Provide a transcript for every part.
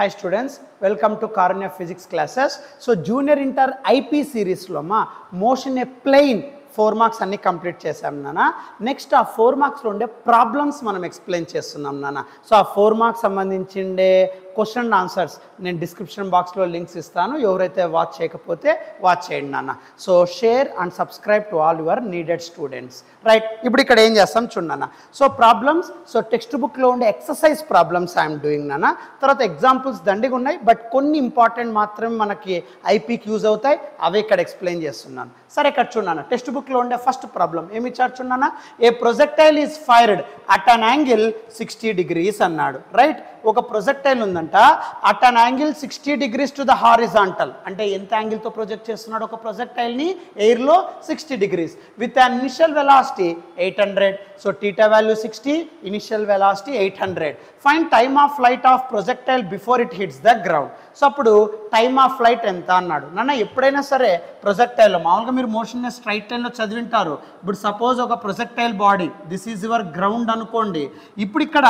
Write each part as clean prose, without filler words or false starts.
Hi students, welcome to Karunya Physics classes. So Junior Inter IP series lo ma motion a plane 4 marks అన్ని complete చేసాం నాన్న. Next ఆ 4 మార్క్స్లో ఉండే problems మనం explain చేస్తున్నాం నాన్న. సో ఆ 4 మార్క్స్ సంబంధించిండే క్వశ్చన్ అండ్ ఆన్సర్స్ నేను డిస్క్రిప్షన్ బాక్స్లో లింక్స్ ఇస్తాను. ఎవరైతే వాచ్ చేయకపోతే వాచ్ చేయండి నాన్న. So share and subscribe to all your needed students. Right, ఇప్పుడు ఇక్కడ ఏం చేస్తాం చూడన్న. సో ప్రాబ్లమ్స్, సో టెక్స్ట్ బుక్లో ఉండే ఎక్సర్సైజ్ ప్రాబ్లమ్స్ ఐఎమ్ డూయింగ్ నాన్న. తర్వాత ఎగ్జాంపుల్స్ దండిగా ఉన్నాయి, బట్ కొన్ని ఇంపార్టెంట్ మాత్రమే మనకి ఐపీకి యూజ్ అవుతాయి, అవే ఇక్కడ ఎక్స్ప్లెయిన్ చేస్తున్నాను. సరే, ఇక్కడ చూడన్న టెక్స్ట్ బుక్లో ఉండే ఫస్ట్ ప్రాబ్లం ఏమి ఇచ్చారు చూడన్న. A projectile is fired at an angle 60 degrees అన్నాడు. రైట్, ఒక ప్రొజెక్టైల్ ఉందంట at an angle 60 degrees to the horizontal. అంటే ఎంత యాంగిల్తో ప్రొజెక్ట్ చేస్తున్నాడు ఒక ప్రొజెక్టైల్ని? ఎయిర్లో 60 degrees with an initial velocity 800. So theta value 60, initial velocity 800. Find time of flight of projectile before it hits the ground. So అప్పుడు time of flight ఎంత అన్నాడు. నాన్న ఎప్పుడైనా సరే ప్రొజెక్టైల్లో మామూలుగా మీరు మోషన్ స్ట్రైట్ లైన్లో చదివింటారు. ఇప్పుడు సపోజ్ ఒక projectile body, this is your ground అనుకోండి. ఇప్పుడు ఇక్కడ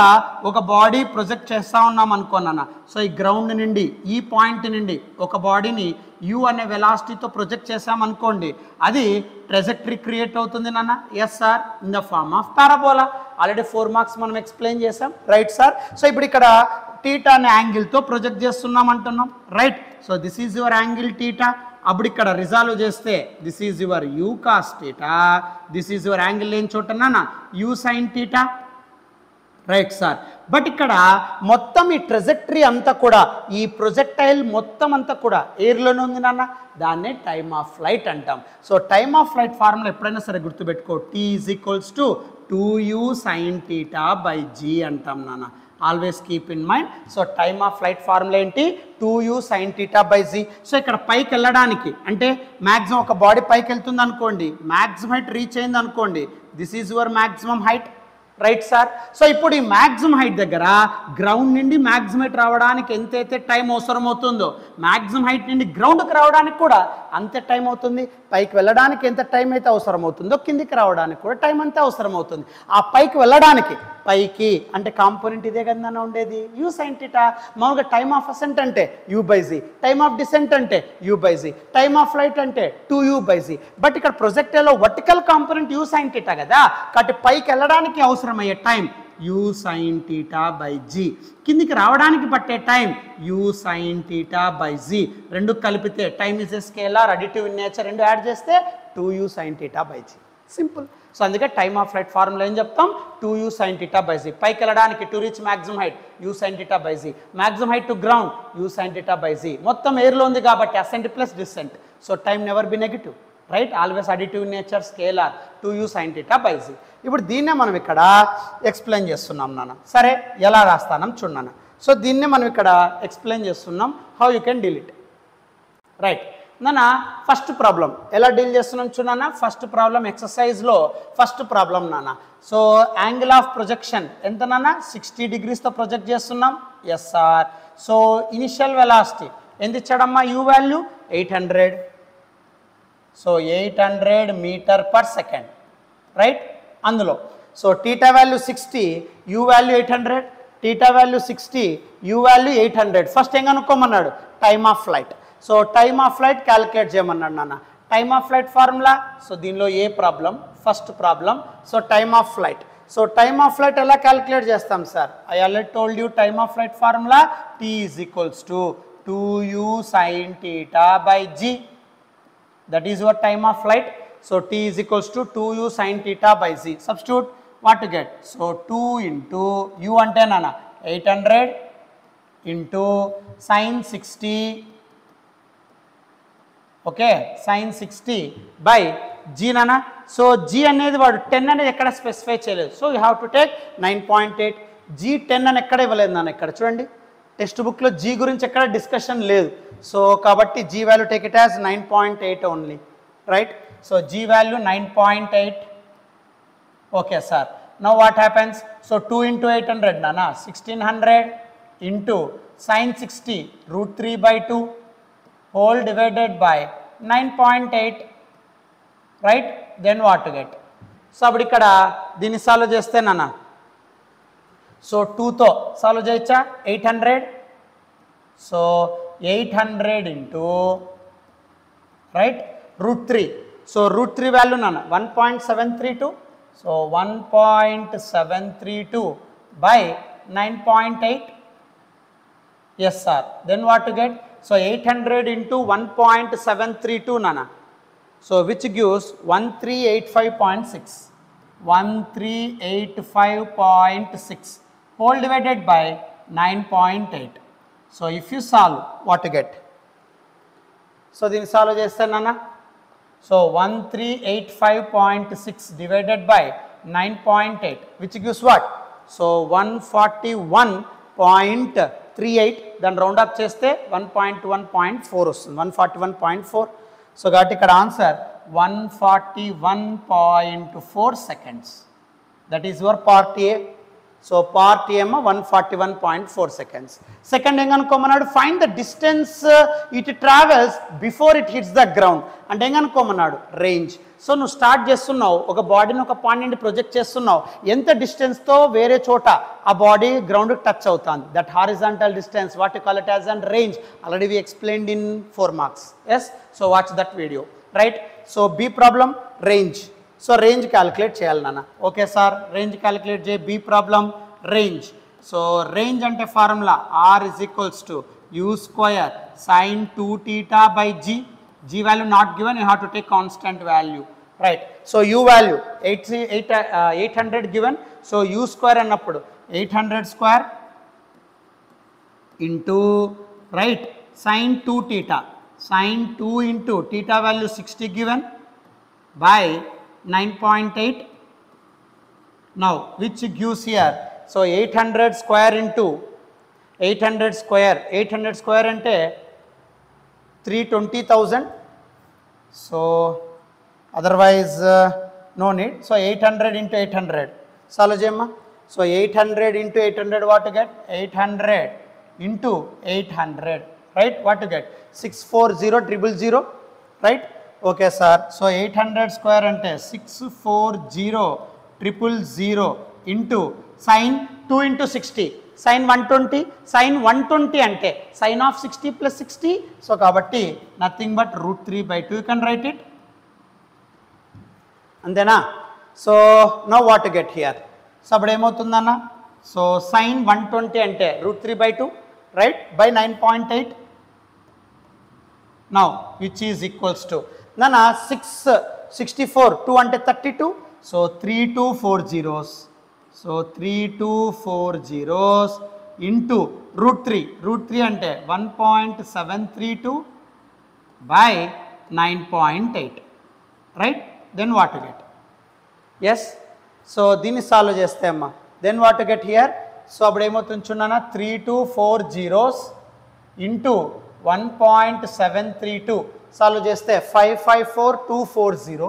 ఒక బాడీ ప్రొజెక్ట్ చేస్తూ ఉన్నాం అనుకోనన్న. సో ఈ గ్రౌండ్ నుండి ఈ పాయింట్ నుండి ఒక బాడీని యూ అనే వెలాసిటీతో ప్రొజెక్ట్ చేసామనుకోండి, అది ట్రెజెక్టరీ క్రియేట్ అవుతుంది నాన్న. Yes sir, in the form of parabola. Already 4 marks మనం ఎక్స్ప్లెయిన్ చేసాం. Right sir. సో ఇప్పుడు ఇక్కడ టీటా అనే యాంగిల్తో ప్రొజెక్ట్ చేస్తున్నాం అంటున్నాం. Right, so this is your angle theta. అప్పుడు ఇక్కడ రిజాల్వ్ చేస్తే this is your u cos theta, this is your angle లేని చోట నాన్న u sine theta. Right sir. But ఇక్కడ మొత్తం ఈ ట్రెజెక్టరీ అంతా కూడా, ఈ ప్రొజెక్టైల్ మొత్తం అంతా కూడా ఎయిర్లోనే ఉంది నాన్న. దాన్నే టైమ్ ఆఫ్ ఫ్లైట్ అంటాం. So time of flight formula ఎప్పుడైనా సరే గుర్తుపెట్టుకో, t is equals to 2u sin theta by g అంటాం నాన్న. Always keep in mind. So time of flight formula ఏంటి? 2u sin theta by g. So ఇక్కడ పైకి వెళ్ళడానికి అంటే మ్యాక్సిమం ఒక బాడీ పైకి వెళ్తుంది అనుకోండి, మ్యాక్సిమం హైట్ రీచ్ అయింది అనుకోండి, this is your maximum height. Right sir. So ఇప్పుడు ఈ మ్యాక్సిమం హైట్ దగ్గర గ్రౌండ్ నుండి మ్యాక్సిమం హైట్ రావడానికి ఎంతైతే టైం అవసరం అవుతుందో, మ్యాక్సిమం హైట్ నుండి గ్రౌండ్కి రావడానికి కూడా అంతే టైం అవుతుంది. పైకి వెళ్ళడానికి ఎంత టైం అయితే అవసరం అవుతుందో, కిందికి రావడానికి కూడా టైం అంతే అవసరం అవుతుంది. ఆ పైకి వెళ్ళడానికి, పైకి అంటే కాంపోనెంట్ ఇదే కదా ఉండేది, యూ సైన్ టీటా. మామూలుగా టైమ్ ఆఫ్ అసెంట్ అంటే u by g, time of descent అంటే u by g, time of flight అంటే 2u by z. బట్ ఇక్కడ ప్రొజెక్టైల్లో vertical component u sine theta కదా, కాబట్టి పైకి వెళ్ళడానికి అవసరమయ్యే time u sine theta by g, కిందికి రావడానికి పట్టే time u sine theta by g. రెండు కలిపితే time is a scalar, additive in nature, రెండు యాడ్ చేస్తే 2u sin theta by g. Simple. So అందుకే టైమ్ ఆఫ్ ఫ్లైట్ ఫార్ములా ఏం చెప్తాం? 2u sin theta by z. పైకి వెళ్ళడానికి to reach maximum height u sin theta by z, maximum height to ground u sin theta by z. మొత్తం ఎయిర్లో ఉంది కాబట్టి ascent plus descent. So time never be negative. Right, always additive nature, scalar, 2u sin theta by z. ఇప్పుడు దీన్నే మనం ఇక్కడ explain చేస్తున్నాం నాన్న. సరే, ఎలా రాస్తానం చూడన్న. సో దీన్నే మనం ఇక్కడ ఎక్స్ప్లెయిన్ చేస్తున్నాం, how you can deal it. Right నాన్న, ఫస్ట్ ప్రాబ్లం ఎలా డీల్ చేస్తున్నాం చూడన్న. ఫస్ట్ ప్రాబ్లం ఎక్సర్సైజ్లో ఫస్ట్ ప్రాబ్లం నాన్న. సో యాంగిల్ ఆఫ్ ప్రొజెక్షన్ ఎంత నాన్న? 60 degreesతో ప్రొజెక్ట్ చేస్తున్నాం. Yes sir. So initial velocity ఎంత ఇచ్చాడమ్మా? U value 800. So 800 meter/second. Right, అందులో so theta value 60, u value 800. Theta value 60, u value 800. First ఏం కనుక్కోమన్నాడు? Time of flight. So time of flight calculate చేయమన్నాడు నాన్న. Time of flight formula, so దీనిలో ఏ problem? First problem. So time of flight. So time of flight ఎలా calculate చేస్తాం sir? I already told you time of flight formula T is equals to 2u sin theta by g. That is your time of flight. So t is equals to 2u sin theta by z. Substitute, what to get? So 2 into u ante nana 800 into sin 60. Okay, sin 60 by g nana. So g అనేది వాడు 10 అనేది ఎక్కడ specify చేయలేదు. So you have to take 9.8. g 10 అని ఎక్కడ ఇవ్వలేదు నాన్న. ఇక్కడ చూడండి, టెక్స్ట్ బుక్లో జీ గురించి ఎక్కడ డిస్కషన్ లేదు. సో కాబట్టి g value take it as 9.8 only. Right, so g value 9.8. Okay sir. Now what happens? So 2 into 800 నానా 1600 into sin 60 √3/2 whole divided by 9.8. Right, then what to get? So అప్పుడు ఇక్కడ దీన్ని solve చేస్తే నాన్న, so 2తో solve చేయొచ్చా? 800 so 800 into right root 3. So root 3 value nana 1.732. So 1.732 by 9.8. Yes sir. Then what to get? So 800 into 1.732 nana. So which gives 1385.6. 1385.6 whole divided by 9.8. So if you solve, what to get? So this solve chestanu nana. So 1385.6 divided by 9.8 which gives what? So 141.38. Then round up cheste 1.1.4 వస్తుంది 141.4. So కాబట్టి ఇక్కడ answer 141.4 seconds. That is your part A. So part A 141.4 seconds. Second ఏం అనుకోమన్నాడు, find the distance it travels before it hits the ground. అంటే ఏం అనుకోమన్నాడు, range. So నువ్వు start చేస్తున్నావు, ఒక బాడీని ఒక పాయింట్ నుండి ప్రొజెక్ట్ చేస్తున్నావు, ఎంత డిస్టెన్స్తో వేరే చోట ఆ బాడీ గ్రౌండ్ టచ్ అవుతుంది, that horizontal distance what you call it as and range. Already we explained in 4 marks. Yes, so watch that video, right. So B problem range. So range calculate చేయాలి నాన్న. Okay sir, range calculate చేయి. B problem range. So range అంటే formula R is equals to u square sine 2θ by G. G value not given, you have to take constant value, right? So U value 800 given, so U square annappudu 800 square into, right, sin 2θ, sin 2 into θ value 60 given by 9.8. Now which gives here, so 800 square into 800 square ante 320,000. So otherwise no need. So 800 into 800 solve cheyamma. So 800 into 800 what to get? 800 into 800, right? What to get? 640,000, right? Okay sir. So 800 square ante 640,000 into sin 2 into 60 sin 120, sin 120 అంటే sin of 60 plus 60. So కాబట్టి nothing but √3/2 you can write it, అంతేనా. So now what to get here. So అప్పుడు ఏమవుతుందన్న, so sin 120 అంటే √3/2, right, by 9.8. Now which is equals to నాన్న 664 2 అంటే 32. సో 3 2 4 zeros. So 3 2 4 zeros into √3 అంటే 1.732 by 9.8, right? Then what to get? Yes. So దీన్ని solve చేస్తే అమ్మా, then what to get here? So అప్పుడు ఏమవుతుంది చూడన్నా, 3 2 4 zeros into 1.732 సాల్వ్ చేస్తే 554,240.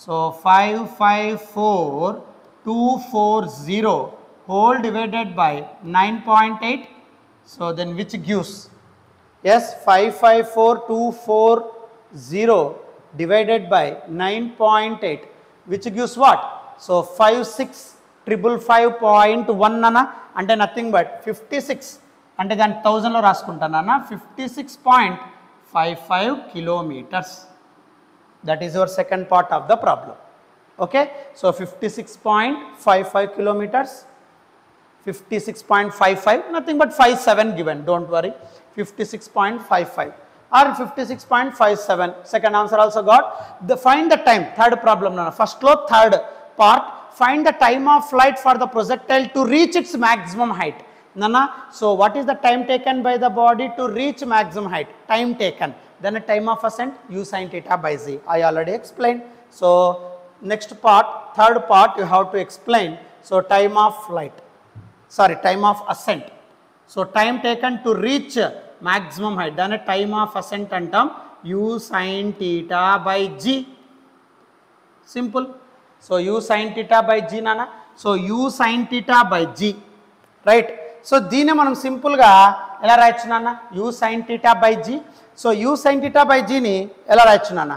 So 554,240 whole divided by 9.8. So then which gives, yes, 554,240 divided by 9.8 which gives what? So 56,555.1 nana అంటే nothing but 56 అంటే దాన్ని 1000లో రాసుకుంటానన్న 56.55 kilometers. That is your second part of the problem. Okay, so 56.55 kilometers, 56.55, nothing but 57 given, don't worry, 56.55 or 56.57. Second answer also got. Find the time, third problem nana. First lo third part, find the time of flight for the projectile to reach its maximum height. Nana, so what is the time taken by the body to reach maximum height? Time taken. Then a time of ascent, u sin theta by z. I already explained. So next part, third part, you have to explain. So time of flight, sorry, time of ascent. So time taken to reach maximum height, then a time of ascent antam u sin theta by g. Simple. So u sin theta by g nana. So u sin theta by g, right? So దీన్ని మనం సింపుల్గా ఎలా రాయొచ్చు నాన్న, u sin theta by g. So u sin theta by g ని ఎలా రాయొచ్చు నాన్న,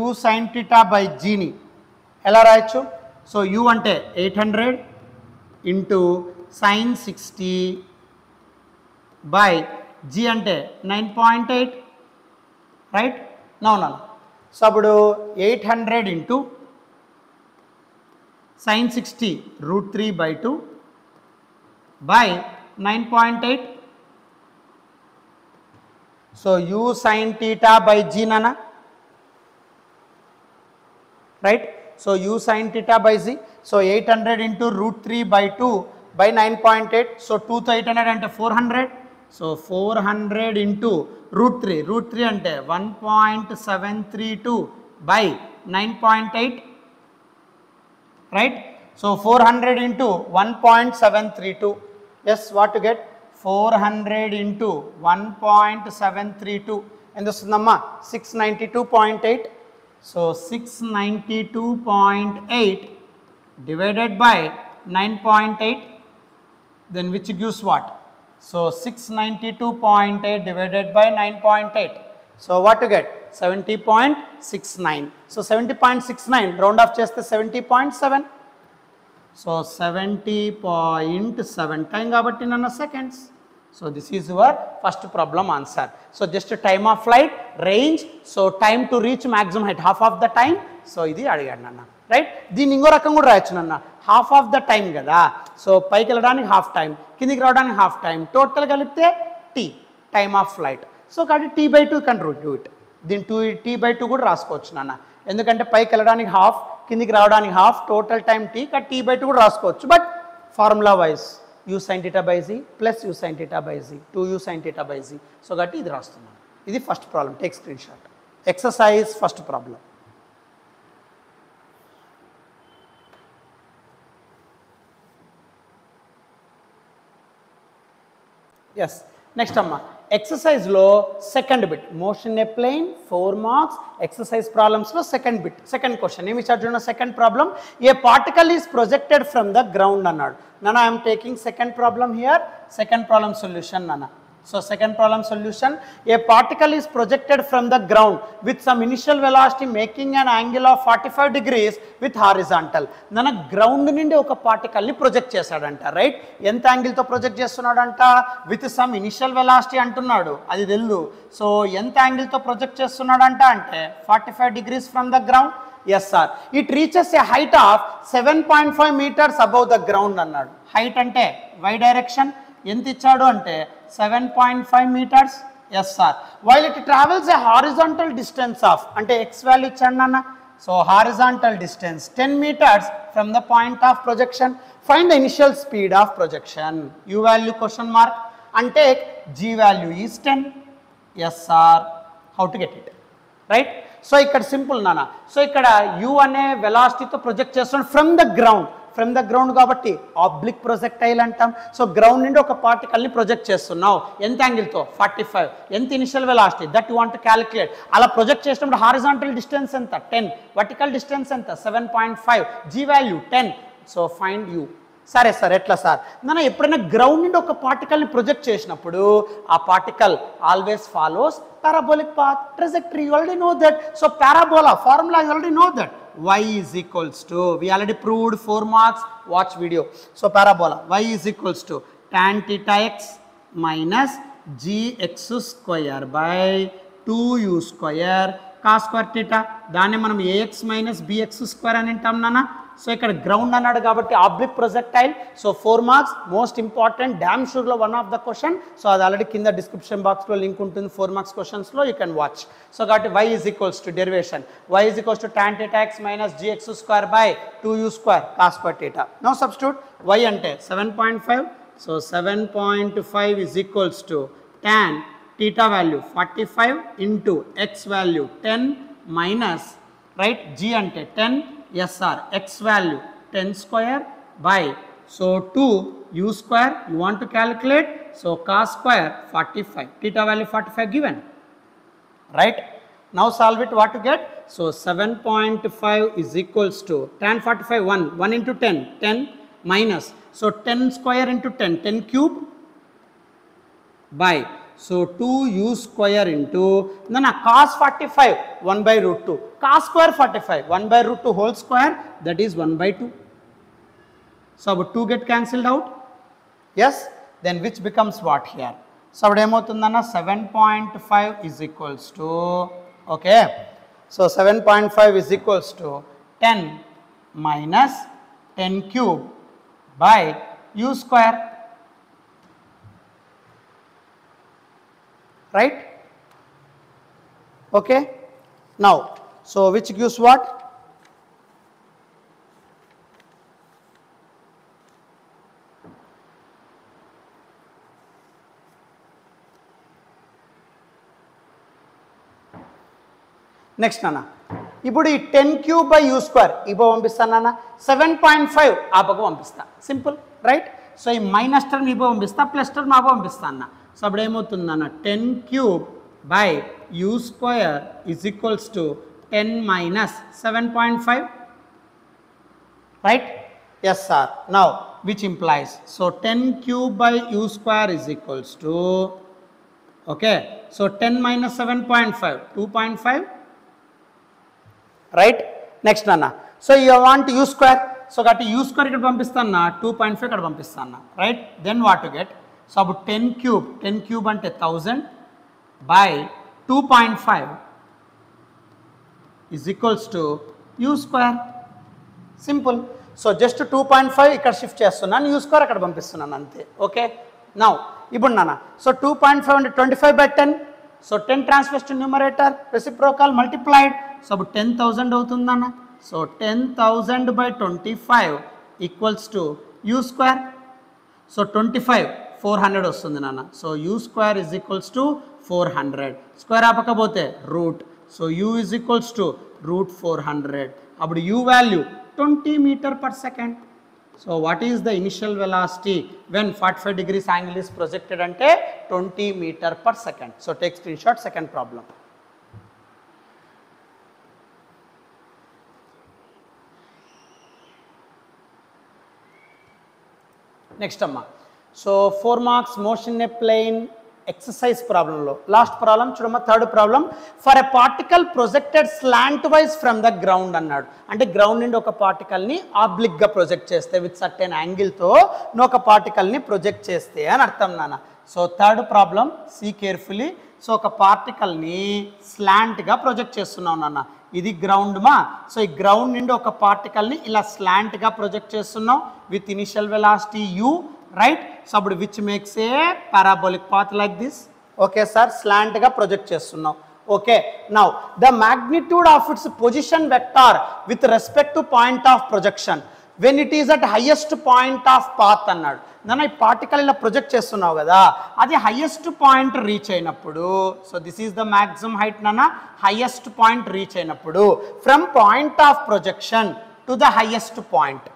u sin theta by g ని ఎలా రాయొచ్చు. సో u అంటే 800 into sin 60 by g అంటే 9.8 రైట్. నౌనా సో అప్పుడు 800 into sin 60 √3/2 by 9.8. So u sin theta by g nana, right. So u sin theta by z, so 800 into √3/2 by 9.8. So 2 to 800 అంటే 400. So 400 into √3 అంటే 1.732 by 9.8, right. So 400 into 1.732, yes, what to get? 400 into 1.732 ఎంత వస్తుందమ్మా? 692.8. So 692.8 divided by 9.8, then which gives what? So 692.8 divided by 9.8. So what to get? 70.69. So 70.69 round off cheste 70.7. So 70.7 time kabatti nana seconds. So this is your first problem answer. So just time of flight, range, so time to reach maximum height, half of the time. So ఇది అడిగాడు నన్న, right. దీన్ని ఇంకో రకం కూడా రాయొచ్చు నన్న, half of the time కదా. సో పైకి వెళ్ళడానికి హాఫ్ టైం, కిందికి రావడానికి హాఫ్ టైం, టోటల్ కలిపితే t, time of flight. So కాబట్టి t/2 can do it. దీని t/2 కూడా రాసుకోవచ్చు నాన్న, ఎందుకంటే పైకి వెళ్ళడానికి హాఫ్, కిందికి రావడానికి half, total time tea, t/2 కూడా రాసుకోవచ్చు. But formula wise u sin theta by z plus u sin theta by z, 2u sin theta by z. So కాబట్టి ఇది రాస్తున్నాను. ఇది first problem, take screen shot. Exercise first problem. Yes, next అమ్మా ఎక్సర్సైజ్లో second bit, motion a plane 4 marks. Exercise ప్రాబ్లమ్స్లో second bit, second question ఏమి ఇచ్చారు చూడండి. Second problem, a particle is projected from the ground అన్నాడు. నాన్న I'm taking second problem here, second problem solution నాన్న. So second problem solution, a particle is projected from the ground with some initial velocity making an angle of 45 degrees with horizontal. Nana ground nindi oka particle ni project chesadanta, right. Enta angle tho project chestunnadanta? With some initial velocity antunnadu, adi tellu. So enta angle tho project chestunnadanta ante 45 degrees from the ground. Yes sir, it reaches a height of 7.5 meters above the ground annadu. Height ante y direction, ఎంత ఇచ్చాడు అంటే 7.5 meters. Yes sir. While it travels a horizontal distance of, అంటే X value ఇచ్చాడు అన్న. So horizontal distance 10 meters from the point of projection. Find the initial speed of projection. U value question mark అంటే G value is 10. Yes sir, how to get it, right. So ఇక్కడ simple నాన్న. So ఇక్కడ u అనే వెలాసిటీతో project చేస్తున్నాడు from the ground, from the ground కాబట్టి oblique projectile అంటాం. So ground నుండి ఒక పార్టికల్ని ప్రొజెక్ట్ చేస్తున్నావు, ఎంత యాంగిల్తో 45, ఎంత initial velocity that you want to calculate. అలా ప్రొజెక్ట్ చేసినప్పుడు హారిజాంటల్ డిస్టెన్స్ ఎంత 10, వర్టికల్ డిస్టెన్స్ ఎంత 7.5, g value 10. So find u. సరే సార్, ఎట్లా సార్? నన్ను ఎప్పుడైనా గ్రౌండ్ నుండి ఒక పార్టికల్ని ప్రొజెక్ట్ చేసినప్పుడు ఆ particle always follows parabolic path trajectory. You already know that. So parabola formula you already know that. Y is equals to, we already proved 4 marks, watch video. So parabola y is equals to tan theta x minus gx square by 2u square cos square theta. దాన్ని మనం ax minus bx square అని అంటాం నాన్న. So ఇక్కడ ground అన్నాడు కాబట్టి oblique projectile. So 4 marks, most important, damn షూర్లో one of the question. So అది ఆల్రెడీ కింద డిస్క్రిప్షన్ బాక్స్లో లింక్ ఉంటుంది 4 మార్క్స్ క్వశ్చన్స్లో, యూ కెన్ వాచ్. సో కాబట్టి y is equals to derivation, y is equals to tan theta x minus gx square by 2u square cos square theta. Now substitute y అంటే 7.5. So 7.5 is equals to tan theta value 45 into x value 10 minus, right, g అంటే 10, yes sir, x value 10 square by, so 2u square you want to calculate, so cos square 45, theta value 45 given, right. Now solve it, what to get? So 7.5 is equals to tan 45 1 into 10 minus, so 10 square into 10 cube by, so 2u square into, then cos 45 1 by root 2, cos square 45 1 by root 2 whole square, that is 1 by 2. So 2 get cancelled out. Yes, then which becomes what here? So అప్పుడు ఏమవుతుందన్న 7.5 is equals to okay so 7.5 is equals to 10 minus 10 cube by u square, right? Okay, now so which gives what? Next అన్న ఇప్పుడు ఈ 10 cube by u square ఈ పక్క పంపిస్తాను అన్న 7.5 ఆ పక్క పంపిస్తా సింపుల్ రైట్ సో ఈ మైనస్ టర్మ్ ఈ పక్క పంపిస్తా ప్లస్ టర్మ్ ఆ పక్క పంపిస్తా అన్న సో అప్పుడు ఏమవుతుందన్న 10 cube by u square is equals to 10 minus 7.5 right yes sir now which implies so 10 cube by u square is equals to okay so 10 minus 7.5 2.5 right next అన్న so you want u square so కాబట్టి u square ఇక్కడ పంపిస్తాను 2.5 ఇక్కడ పంపిస్తాను right then what to get so అప్పుడు 10 cube అంటే 1000 by 2.5 is equals to u square simple so just 2.5 ఇక్కడ shift చేస్తున్నాను యూ స్క్వేర్ అక్కడ పంపిస్తున్నాను అంతే ఓకే నౌ ఇప్పుడు నాన్న సో 2.5 అంటే 25 by 10 so 10 transfers to numerator reciprocal multiplied so అప్పుడు 10,000 అవుతుందన్న so 10,000 by 25 equals to u square so 25 400 వస్తుంది నాన్న so u square is equals to 400 square ఆపకపోతే root so u is equals to root 400 అప్పుడు u value 20 meter per second so what is the initial velocity when 45 degrees angle is projected అంటే 20 meter per second so take screen shot second problem next అమ్మా so 4 marks motion a plane exercise ప్రాబ్లంలో last problem చూడమ్మా third problem for a particle projected slantwise from the ground అన్నాడు అంటే ground నుండి ఒక పార్టికల్ని ఆబ్లిక్గా ప్రొజెక్ట్ చేస్తే విత్ సర్టెన్ యాంగిల్తో ఒక పార్టికల్ని ప్రొజెక్ట్ చేస్తే అని అర్థం నాన్న so third problem see carefully so ఒక పార్టికల్ని స్లాంట్గా ప్రొజెక్ట్ చేస్తున్నావు నాన్న ఇది గ్రౌండ్ మా సో ఈ గ్రౌండ్ నుండి ఒక పార్టికల్ని ఇలా స్లాంట్గా ప్రొజెక్ట్ చేస్తున్నావు with initial velocity u right so అప్పుడు which makes a parabolic path like this okay sir స్లాంట్గా ప్రొజెక్ట్ చేస్తున్నావు okay now the magnitude of its position vector with respect to point of projection when it is at highest point of path అన్నాడు నన్ను ఈ particle ఇలా project చేస్తున్నావు కదా అది highest point reach అయినప్పుడు so this is the maximum height నాన్న highest point reach అయినప్పుడు from point of projection to the highest point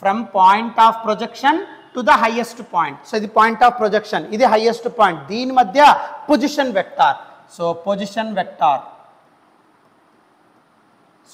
from point of projection to the highest point so ఇది point of projection ఇది highest point దీని మధ్య position vector so position vector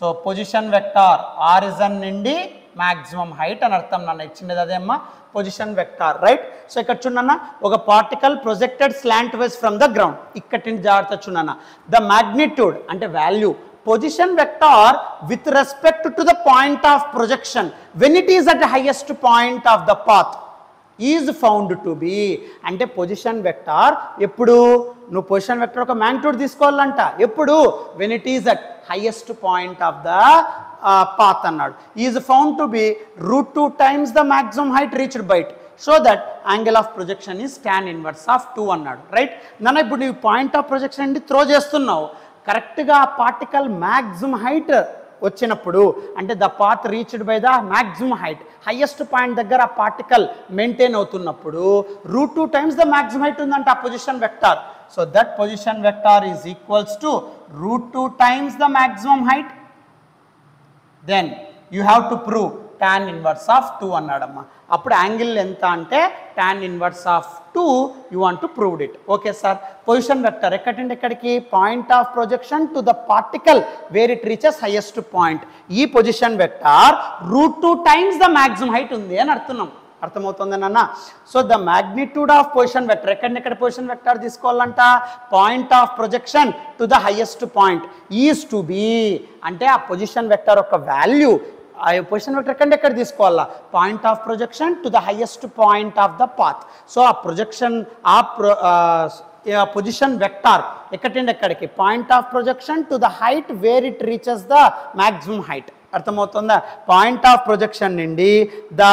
so position vector origin నుండి maximum height అని అర్థం నన్ను ఇచ్చినది అదేమ్మా position vector right so ఇక్కడ చూడన్న ఒక particle projected slantwise from the ground ఇక్కడి నుంచి జాగ్రత్త చూడన్న ద మ్యాగ్నిట్యూడ్ అంటే value position vector with respect to the point of projection when it is at highest point of the path is found to be అంటే position vector ఎప్పుడు నువ్వు position vector ఒక magnitude తీసుకోవాలంట ఎప్పుడు when it is at highest point of the path అన్నాడు is found to be root 2 times the maximum height reached by it so that angle of projection is tan inverse of 2 అన్నాడు right నన్ను ఇప్పుడు నీవు point of projection నుండి throw చేస్తున్నావు కరెక్ట్గా ఆ particle maximum height వచ్చినప్పుడు అంటే the path reached by the maximum height highest point దగ్గర ఆ పార్టికల్ మెయింటైన్ అవుతున్నప్పుడు root 2 times the maximum height ఉందంటే ఆ position vector so that position vector is equals to root 2 times the maximum height then you have to prove tan inverse of 2 అన్నాడమ్మా అప్పుడు యాంగిల్ ఎంత అంటే tan inverse of 2 you want to prove it okay sir position vector ఎక్కడంటే ఎక్కడికి point of projection to the particle where it reaches highest point ఈ position vector root 2 times the maximum height ఉంది అని అర్థమవుతుంది నాన్న so the magnitude of position vector ఎక్కడ position vector తీసుకోవాలంట point of projection to the highest point is to be అంటే ఆ position vector యొక్క వాల్యూ ఆ పొజిషన్ వెక్టర్ కంటే ఎక్కడ తీసుకోవాలా point of projection to the highest point of the path. So ఆ ప్రొజెక్షన్ పొజిషన్ వెక్టార్ ఎక్కడండి ఎక్కడికి point of projection to the height where it reaches the maximum height. అర్థమవుతుందా? Point of projection నుండి the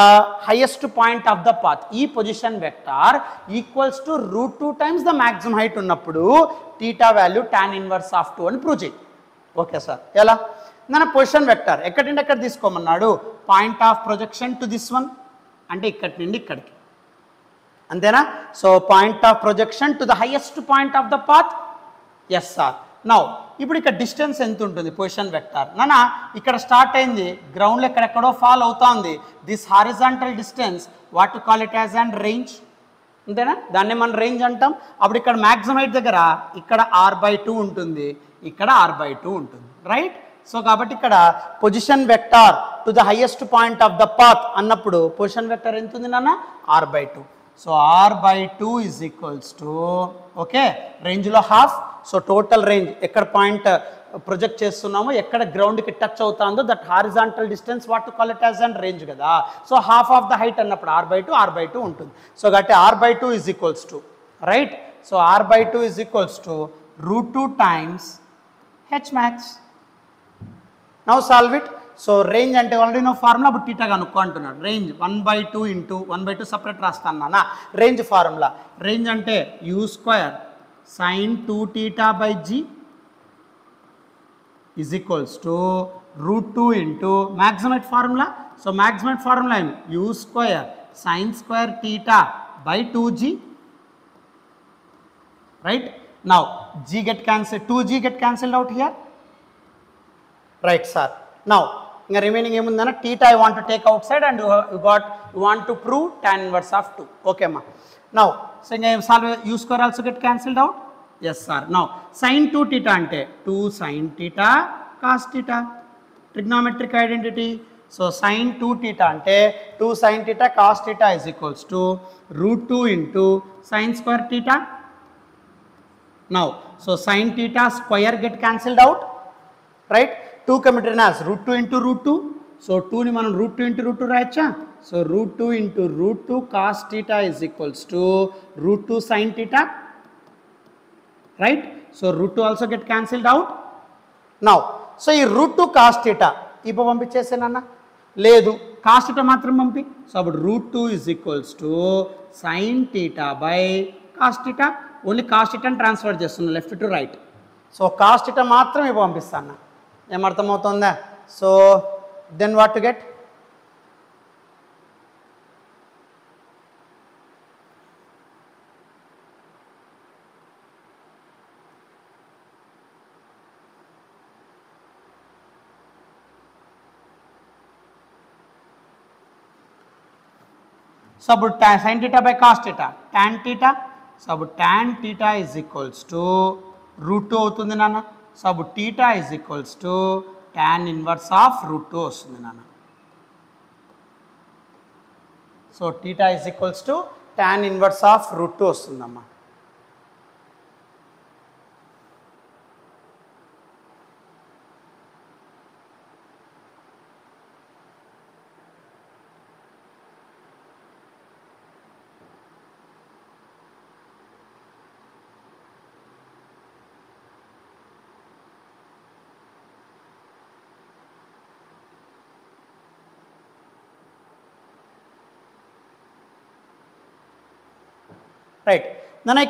highest point of the path ఈ position vector equals to √2 times the maximum height ఉన్నప్పుడు theta value tan 1/2 అని prove చేయి. Okay sir, ఎలా నా position vector ఎక్కడండి ఎక్కడ తీసుకోమన్నాడు point of projection to this one అంటే ఇక్కడి నుండి ఇక్కడికి, అంతేనా? So point of projection to the highest point of the path. Yes sir. Now ఇప్పుడు ఇక్కడ డిస్టెన్స్ ఎంత ఉంటుంది పొజిషన్ వెక్టార్ నాన్న? ఇక్కడ స్టార్ట్ అయింది గ్రౌండ్లో ఎక్కడెక్కడో ఫాల్ అవుతుంది. This horizontal distance what to call it as and range, అంతేనా? దాన్ని మనం రేంజ్ అంటాం. అప్పుడు ఇక్కడ మ్యాక్సిమం హైట్ దగ్గర ఇక్కడ r/2 ఉంటుంది, ఇక్కడ r/2 ఉంటుంది, రైట్? సో కాబట్టి ఇక్కడ position vector to the highest point of the path అన్నప్పుడు పొజిషన్ వెక్టార్ ఎంత ఉంది నాన్న? r/2. So r/2 is equals to okay రేంజ్లో హాఫ్. సో టోటల్ రేంజ్ ఎక్కడ పాయింట్ ప్రొజెక్ట్ చేస్తున్నామో ఎక్కడ గ్రౌండ్కి టచ్ అవుతుందో that horizontal distance what to call it as and range కదా. So half of the height అన్నప్పుడు r/2 ఉంటుంది. సో కాబట్టి r/2 is equals to right. So r/2 is equals to √2 times h max. Now solve it. So range అంటే already no formula, అప్పుడు theta కనుక్కో అంటున్నాడు. Range 1/2 into 1/2 separate రాస్తాను నాన్న. Range formula range అంటే u² sin 2θ/g is equals to √2 into maximum formula. So maximum formula is u² sin² θ/2g, right? Now g get cancelled, 2g get cancelled out here, right sir? Now remaining ఏముందన్న θ I want to take outside and you want to prove tan inverse of 2. Okay ma. Now so solve u² also get cancelled out. Yes sir. Now sin 2θ అంటే 2 sin θ cos θ, trigonometric identity. So sin 2θ అంటే 2 sin θ cos θ is equals to √2 into sin square θ. Now so sin θ square get cancelled out, right? 2 commit as √2 into √2. So 2 ని మనం √2 into √2 రాయొచ్చా? So √2 into √2 cos θ is equals to √2 sin θ, right? So √2 also get cancelled out. Now so ఈ √2 cos θ ఇప్పుడు పంపించేసానన్నా? లేదు, cos θ మాత్రం పంపి. So అప్పుడు √2 is equals to sin θ/cos θ. Only cos θ transfer చేస్తున్నా left to right. So cos θ మాత్రం ఇప్పుడు పంపిస్తాను. ఏమర్థమవుతుందా? So then what to get? So అప్పుడు sin θ/cos θ tan θ. సో అప్పుడు tan θ is equals to √2 అవుతుంది నాన్న. సో అప్పుడు θ is equals to tan inverse of √2 వస్తుంది నాన్న. So θ is equals to tan inverse of √2 వస్తుందమ్మా. రైట్ నన్న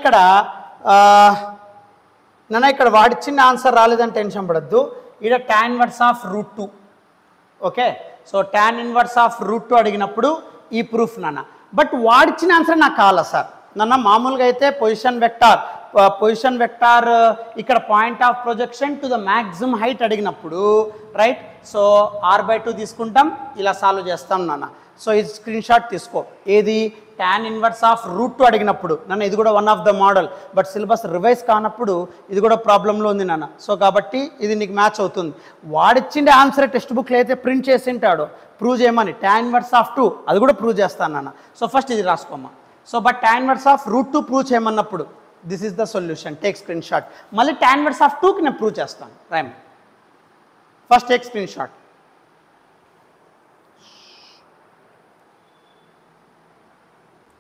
ఇక్కడ వాడిచ్చిన ఆన్సర్ రాలేదని టెన్షన్ పడద్దు. ఇక్కడ tan inverse of √2. Okay, so tan inverse of √2 అడిగినప్పుడు ఈ ప్రూఫ్ నాన్న. బట్ వాడిచ్చిన ఆన్సర్ నాకు కావాలా సార్? నన్న మామూలుగా అయితే పొజిషన్ వెక్టార్ ఇక్కడ point of projection to the maximum height అడిగినప్పుడు రైట్, సో r/2 తీసుకుంటాం, ఇలా సాల్వ్ చేస్తాం నాన్న. సో ఇది స్క్రీన్ షాట్ తీసుకో. ఏది tan ఇన్వర్స్ ఆఫ్ √2 అడిగినప్పుడు నన్ను ఇది కూడా one of the model, but syllabus revise కానప్పుడు ఇది కూడా ప్రాబ్లంలో ఉంది నాన్న. సో కాబట్టి ఇది నీకు మ్యాచ్ అవుతుంది. వాడిచ్చిండే ఆన్సర్ టెక్స్ట్ బుక్లో అయితే ప్రింట్ చేసి ఉంటాడు ప్రూవ్ చేయమని tan ఇన్వర్స్ ఆఫ్ 2 అది కూడా ప్రూవ్ చేస్తాను నాన్న. సో ఫస్ట్ ఇది రాసుకోమ్మా. So but tan inverse of √2 prove చేయమన్నప్పుడు this is the solution, take screen shot. మళ్ళీ tan ఇన్వర్స్ ఆఫ్ 2కి నేను ప్రూవ్ చేస్తాను. రైమ్ first take screen shot.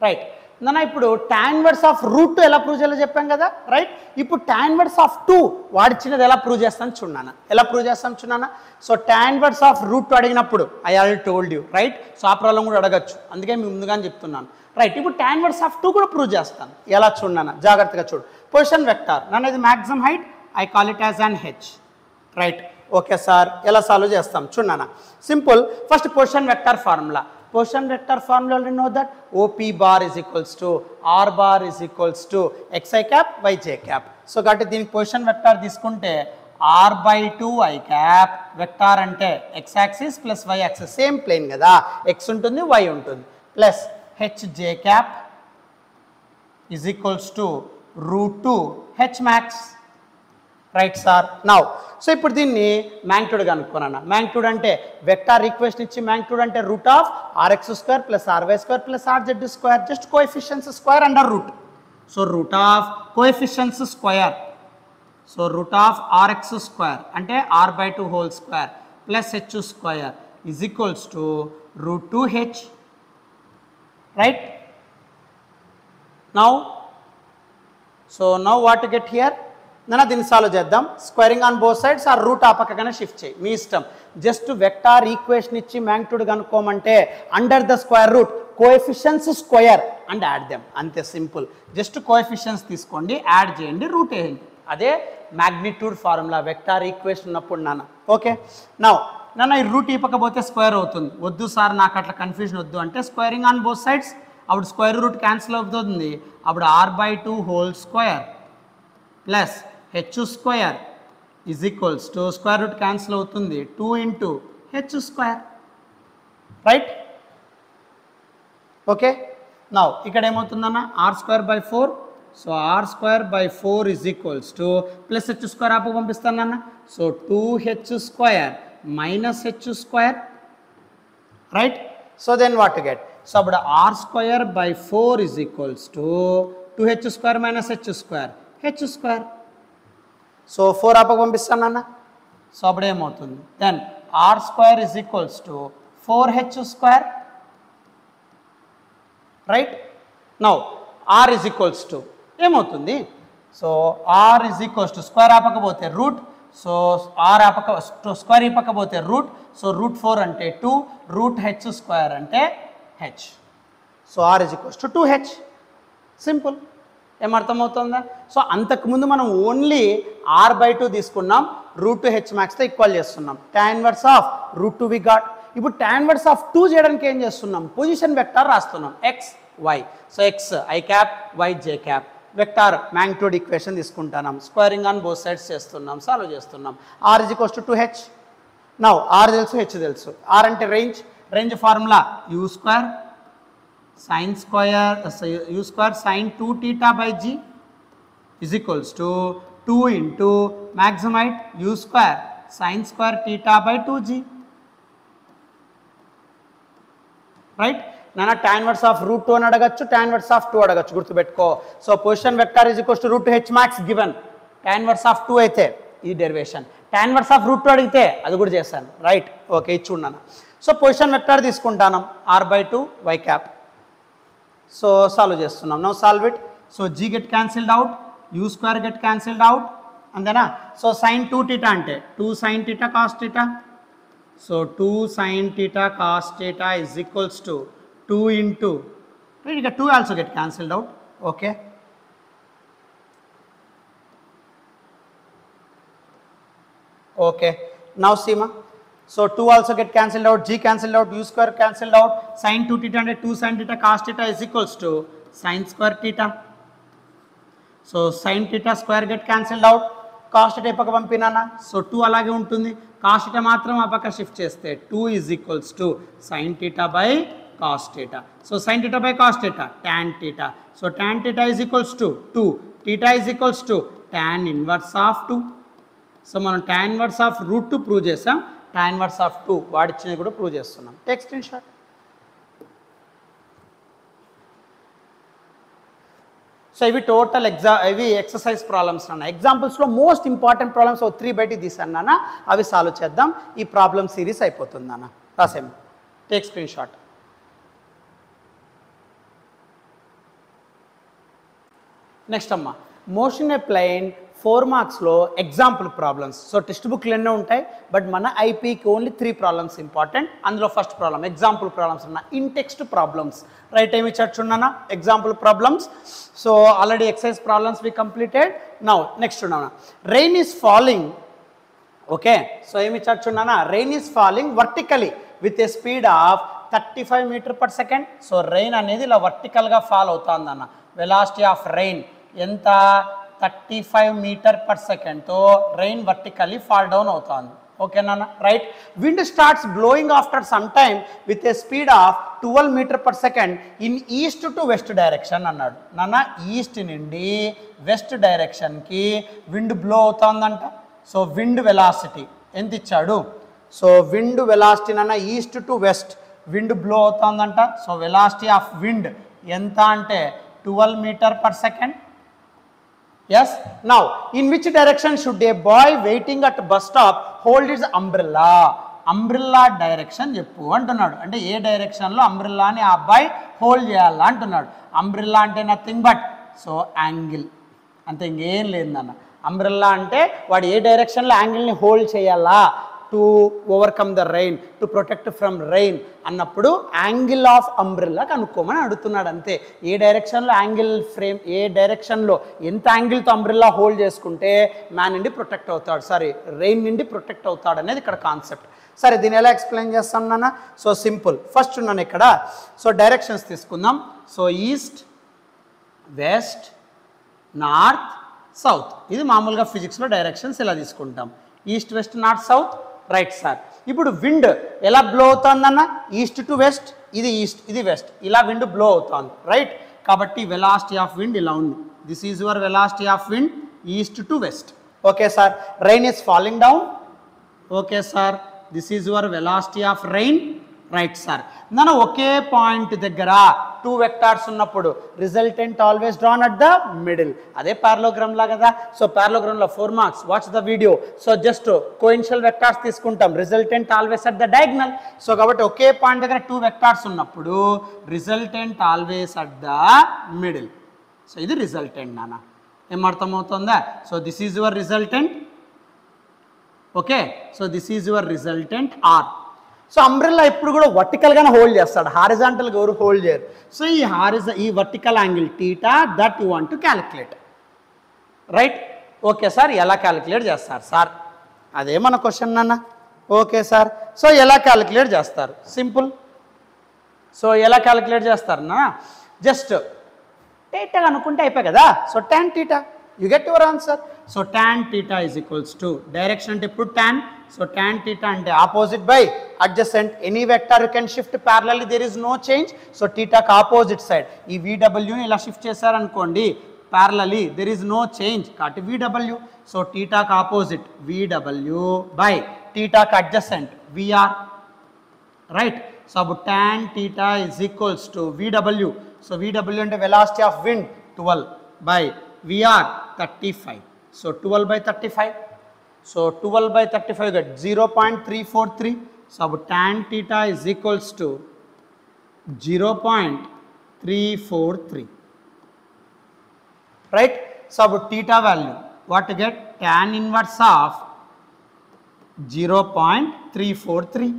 Right నాన్న ఇప్పుడు tan ఇన్వర్స్ ఆఫ్ రూట్ 2 ఎలా ప్రూవ్ చేయాలో చెప్పాం కదా రైట్ ఇప్పుడు tan ఇన్వర్స్ ఆఫ్ 2 వాడిచ్చినది ఎలా ప్రూవ్ చేస్తాను చూడనా ఎలా ప్రూవ్ చేస్తాను చూడనా so tan inverse of root 2 అడిగినప్పుడు I already told you right so ఆ ప్రాబ్లం కూడా అడగచ్చు అందుకే మీ ముందుగానే చెప్తున్నాను రైట్ ఇప్పుడు tan ఇన్వర్స్ ఆఫ్ 2 కూడా ప్రూవ్ చేస్తాను ఎలా చూడనా జాగ్రత్తగా చూడు పొజిషన్ వెక్టార్ నాన్న ఇది maximum height I call it as an H right okay sir ఎలా సాల్వ్ చేస్తాం చూడనా simple first position vector formula position vector formula already know that OP bar is equals to R bar is equals to xi cap by j cap. So కాబట్టి దీనికి position vector తీసుకుంటే R by 2 I cap vector అంటే x axis plus y axis same plane కదా x ఉంటుంది y ఉంటుంది plus h j cap is equals to root 2 h max right sir now so ఇప్పుడు దీన్ని magnitude కనుక్కోనన్నా magnitude అంటే vector equation ఇచ్చి magnitude అంటే root of R X square plus R Y square plus R Z square just coefficients square under root so root of coefficients square so root of R X square అంటే R by 2 whole square plus H square is equals to root 2 H right now so now what to get here నన్ను దీన్ని solve చేద్దాం squaring on both sides ఆ root ఆ పక్కగానే shift చేయి మీ ఇష్టం జస్ట్ వెక్టార్ ఈక్వేషన్ ఇచ్చి మ్యాగ్నిట్యూడ్ కనుక్కోమంటే under the square root coefficients square and add them అంతే సింపుల్ జస్ట్ కోఎఫిషియన్స్ తీసుకోండి యాడ్ చేయండి రూట్ వేయండి అదే మ్యాగ్నిట్యూడ్ ఫార్ములా వెక్టార్ ఈక్వేషన్ ఉన్నప్పుడు నాన్న ఓకే నాన్న ఈ రూట్ ఈ పక్క పోతే స్క్వేర్ అవుతుంది వద్దు సార్ నాకు అట్లా కన్ఫ్యూజన్ వద్దు అంటే స్క్వేరింగ్ ఆన్ బోత్ సైడ్స్ అప్పుడు స్క్వేర్ రూట్ క్యాన్సిల్ అవుతుంది అప్పుడు R by 2 whole square plus H square is equals to square root cancel అవుతుంది 2 into H square right okay now ఇక్కడ ఏమవుతుందన్న R square by 4 so R square by 4 is equals to plus H square ఆపు పంపిస్తానన్న so 2h square minus H square right so then what to get so అప్పుడు are square by 4 is equals to 2h square minus H square H square so 4 ఆపకు పంపిస్తాను అన్న so అప్పుడు ఏమవుతుంది then R square is equals to 4h square right now R is equals to ఏమవుతుంది so R is equals to square ఆపకపోతే root so R ఆపక square ఈ పక్కపోతే రూట్ సో రూట్ 4 అంటే 2 రూట్ హెచ్ స్క్వేర్ అంటే H so R is equals to 2h simple ఏమర్థమవుతుందా so అంతకుముందు మనం ఓన్లీ ఆర్ బై 2 తీసుకున్నాం రూట్ 2 హెచ్ మ్యాక్స్తో ఈక్వల్ చేస్తున్నాం tan inverse of root 2 we got ఇప్పుడు tan ఇన్వర్స్ ఆఫ్ 2 చేయడానికి ఏం చేస్తున్నాం పొజిషన్ వెక్టార్ రాస్తున్నాం X Y so X I cap Y J cap vector magnitude equation తీసుకుంటున్నాం స్క్వేరింగ్ ఆన్ బోత్ సైడ్స్ చేస్తున్నాం సాల్వ్ చేస్తున్నాం R is equals to 2h now R తెలుసు H తెలుసు ఆర్ అంటే range formula u square sin square u square sin 2 theta by g is equals to 2 into maximum height u square sin square theta by 2g right nana tan inverse of root 2 అని అడగచ్చు tan inverse of 2 అడగచ్చు గుర్తుపెట్టుకో so position vector is equals to root 2 h max given tan inverse of 2 అయితే ఈ derivation tan inverse of root 2 అడిగితే అది కూడా చేశాను రైట్ ఓకే ఇది చూడన్నా సో పొజిషన్ వెక్టర్ తీసుకుంటాను r by 2 y cap so solve చేస్తున్నాం now solve it so g get cancelled out u square get cancelled out అంతేనా సో sin 2 theta అంటే 2 sin theta cos theta so 2 sin theta cos theta is equals to 2 into right ఇక 2 also get cancelled out okay okay now see ma so 2 also get cancelled out g cancelled out u square cancelled out sin 2 theta and 2 sin theta cos theta is equals to sin square theta so sin theta square get cancelled out cos theta పక్క పంపినానా so 2 అలాగే ఉంటుంది cos theta మాత్రం ఆ పక్క shift చేస్తే 2 is equals to sin theta by cos theta so sin theta by cos theta tan theta so tan theta is equals to 2 theta is equals to tan inverse of 2 so మనం tan inverse of root 2 prove చేసాం tan inverse of 2 వాడిచ్చినది కూడా prove చేస్తున్నాం take screen shot so ఇవి total ఇవి exercise problems అన్న ఎగ్జాంపుల్స్లో most important problems 3 బయటికి తీసాను నాన్న అవి సాల్వ్ చేద్దాం ఈ ప్రాబ్లమ్ సిరీస్ అయిపోతుంది అన్న రాసేము టేక్ స్క్రీన్ షాట్ నెక్స్ట్ అమ్మ మోషన్ ఏ ప్లేన్ 4 మార్క్స్లో ఎగ్జాంపుల్ ప్రాబ్లమ్స్. సో టెక్స్ట్ బుక్లు ఎన్నో ఉంటాయి, బట్ మన ఐపీకి ఓన్లీ 3 ప్రాబ్లమ్స్ ఇంపార్టెంట్. అందులో ఫస్ట్ ప్రాబ్లమ్ ఎగ్జాంపుల్ ప్రాబ్లమ్స్ ఉన్న ఇన్ టెక్స్ట్ ప్రాబ్లమ్స్. రైట్, ఏమి ఇచ్చాచున్నానా example problems. So already exercise problems we completed. Now next ఉన్నానా rain is falling. Okay, so ఏమి ఇచ్చాచున్నానా rain is falling vertically with a speed of 35 metre per second. So rain అనేది ఇలా వర్టికల్గా fall అవుతుంది అన్న. Velocity of rain ఎంత 35 metre per సెకండ్తో rain vertically fall down అవుతుంది. ఓకేనా right. Wind starts blowing after some time with a speed of 12 metre per second in east to west direction అన్నాడు. నాన్న ఈస్ట్ నుండి వెస్ట్ డైరెక్షన్కి విండ్ బ్లో అవుతుందంట. So wind velocity ఎంత ఇచ్చాడు? సో విండ్ వెలాసిటీ నాన్న east to west wind blow అవుతుందంట. So velocity of wind ఎంత అంటే 12 metre per second. Yes, now in which direction should a boy waiting at bus stop hold its umbrella. Umbrella direction చెప్పు అంటున్నాడు. అంటే ఏ డైరెక్షన్లో అంబ్రెల్లాని ఆ అబ్బాయి హోల్డ్ చేయాలా అంటున్నాడు. అంబ్రెల్లా అంటే నథింగ్ బట్ సో యాంగిల్, అంతే, ఇంకేం లేదన్న. అంబ్రెల్లా అంటే వాడు ఏ డైరెక్షన్లో యాంగిల్ని హోల్డ్ చేయాలా to overcome the rain, to protect from rain అన్నప్పుడు యాంగిల్ ఆఫ్ అంబ్రెల్లా కనుక్కోమని అడుగుతున్నాడు అంతే. ఏ డైరెక్షన్లో యాంగిల్ ఫ్రేమ్, ఏ డైరెక్షన్లో ఎంత యాంగిల్తో అంబ్రెల్లా హోల్డ్ చేసుకుంటే మ్యాన్ నుండి ప్రొటెక్ట్ అవుతాడు, సారీ రెయిన్ నుండి ప్రొటెక్ట్ అవుతాడు అనేది ఇక్కడ కాన్సెప్ట్. సరే, దీన్ని ఎలా ఎక్స్ప్లెయిన్ చేస్తాం నాన్న? సో సింపుల్, ఫస్ట్ ఉన్నాను ఇక్కడ. సో డైరెక్షన్స్ తీసుకుందాం. So east, west, north, south. ఇది మామూలుగా ఫిజిక్స్లో డైరెక్షన్స్ ఇలా తీసుకుంటాం. East, west, north, south. Right sir. ఇప్పుడు విండ్ ఎలా బ్లో అవుతుందన్న? ఈస్ట్ టు వెస్ట్, ఇది ఈస్ట్, ఇది వెస్ట్, ఇలా విండ్ బ్లో అవుతుంది. రైట్, కాబట్టి వెలాసిటీ ఆఫ్ విండ్ ఇలా ఉంది. This is your velocity of wind east to west. Okay sir. Rain is falling down. Okay sir, this is your velocity of rain. Right sir. నన్ను ఒకే point దగ్గర 2 vectors ఉన్నప్పుడు resultant always drawn at the middle. అదే parallelogram law కదా. So పారలోగ్రామ్లో 4 marks, watch the video. So just coinitial vectors తీసుకుంటాం, resultant always at the diagonal. So కాబట్టి ఒకే పాయింట్ దగ్గర 2 వెక్టార్స్ ఉన్నప్పుడు resultant always at the middle. So ఇది resultant నాన్న. ఏం అర్థమవుతుందా? So this is your resultant. Okay, so this is your resultant R. So umbrella ఇప్పుడు కూడా వర్టికల్గానే హోల్డ్ చేస్తాడు, హారిజాంటల్గా ఎవరు హోల్డ్ చేయరు. సో ఈ vertical angle theta that you want to calculate. Right, okay sir. ఎలా క్యాలిక్యులేట్ చేస్తారు సార్? అదే మన క్వశ్చన్ నాన్న. Okay sir. సో ఎలా క్యాలిక్యులేట్ చేస్తారు? సింపుల్. సో ఎలా క్యాలిక్యులేట్ చేస్తారు నా? జస్ట్ టీటా అనుకుంటే అయిపోయి కదా. So tan theta, you get your answer. So tan theta is equals to direction అంటే ఇప్పుడు టాన్. సో tan theta అంటే opposite by adjacent. Any vector you can shift parallelly, there is no change. So టీటాకి opposite side ఈ VWని ఇలా shift చేశారనుకోండి parallelly, there is no change కాబట్టి VW. So టీటాకి ఆపోజిట్ VW బై టీటాకి adjacent VR. Right. So అప్పుడు tan theta is equals to VW. So VW అంటే velocity of wind 12 by VR 35. So 12 by 35. So 12 by 35 get 0.343. So tan theta is equals to 0.343. Right? So theta value, what to get? Tan inverse of 0.343.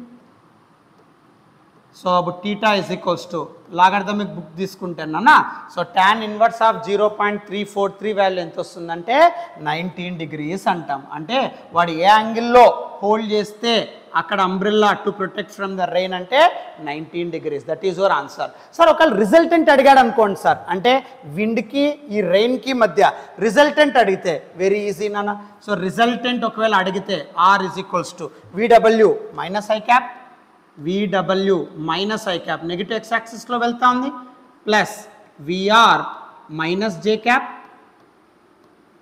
So theta is equals to logarithmic book తీసుకుంటానన్నా. So tan inverse of 0.343 value ఎంత వస్తుందంటే 19 degrees అంటాం. అంటే వాడు ఏ యాంగిల్లో hold చేస్తే అక్కడ umbrella to protect from the rain అంటే 19 degrees. That is your answer. Sir ఒకవేళ రిజల్టెంట్ అడిగాడు అనుకోండి సార్, అంటే విండ్కి ఈ రెయిన్కి మధ్య రిజల్టెంట్ అడిగితే వెరీ ఈజీ నాన్న. సో రిజల్టెంట్ ఒకవేళ అడిగితే R is equals to VW minus I cap, VW minus I cap negative X యాక్సిస్లో వెళ్తా ఉంది, plus VR minus J cap.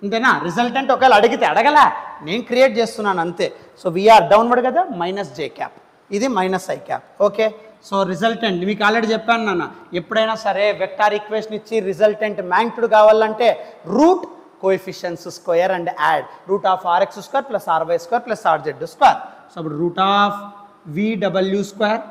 అంతేనా? రిజల్టెంట్ ఒకవేళ అడిగితే, అడగలా, నేను క్రియేట్ చేస్తున్నాను అంతే. సో VR డౌన్వర్డ్ కదా, మైనస్ J క్యాప్, ఇది minus I cap. Okay. So resultant మీకు ఆల్రెడీ చెప్పాను నాన్న, ఎప్పుడైనా సరే వెక్టార్ ఈక్వేషన్ ఇచ్చి రిజల్టెంట్ మ్యాగ్నిట్యూడ్ కావాలంటే root coefficients square and add root of RX square plus RY square plus RZ square. So అప్పుడు root of VW square,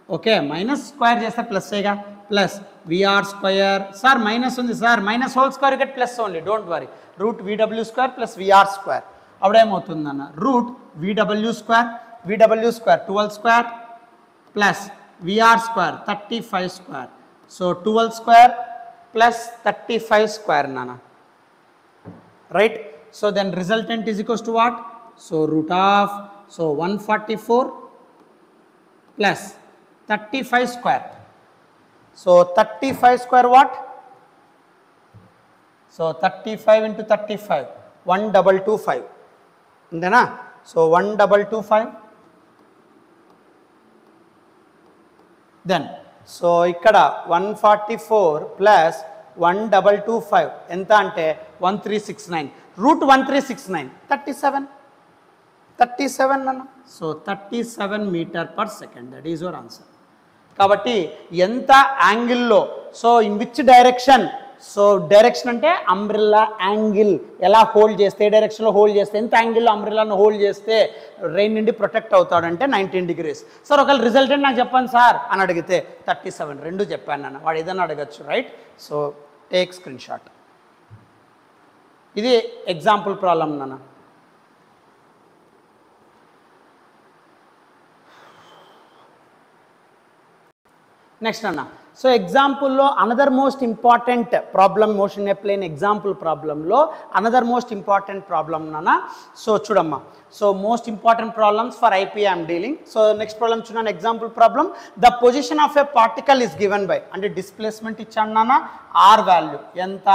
okay, minus square చేస్తే plus అయ్యగా, plus VR square. Sir minus ఉంది sir, minus whole square get plus only, don't worry. Root VW square plus VR square. అప్పుడేమవుతుందన్న root VW square 12 square plus VR square 35 square. So 12 square plus 35 square నాన్న, right. So then resultant is equals to what? So root of 144 plus 35 square. So 35 square what? So 35 into 35 1225 అంతేనా? So 1225. Then so ఇక్కడ 144 plus 1225 ఎంత అంటే 1369. Route 1369 37 అన్న. So 37 meter per second, that is your answer. కాబట్టి ఎంత యాంగిల్లో, so in which direction, so direction అంటే umbrella angle ఎలా హోల్డ్ చేస్తే, ఏ డైరెక్షన్లో హోల్డ్ చేస్తే, ఎంత యాంగిల్లో అంబ్రెల్లాను హోల్డ్ చేస్తే రెయిన్ నుండి ప్రొటెక్ట్ అవుతాడంటే 19 degrees. సార్ ఒకవేళ రిజల్టెంట్ నాకు చెప్పండి సార్ అని అడిగితే 37, రెండు చెప్పాను నాన్న. వాడు ఏదైనా అడగచ్చు, right. So take screen shot. ఇది ఎగ్జాంపుల్ ప్రాబ్లం నాన్న. నెక్స్ట్ అన్న, సో ఎగ్జాంపుల్లో another most important problem, motion a plane example ప్రాబ్లంలో అనదర్ మోస్ట్ ఇంపార్టెంట్ ప్రాబ్లం నాన్న. సో చూడమ్మా, so most important problems for IP I'm dealing. So next problem చూడండి, example problem. The position of a particle is given by, అంటే displacement ఇచ్చాడు నాన్న. Are value ఎంత?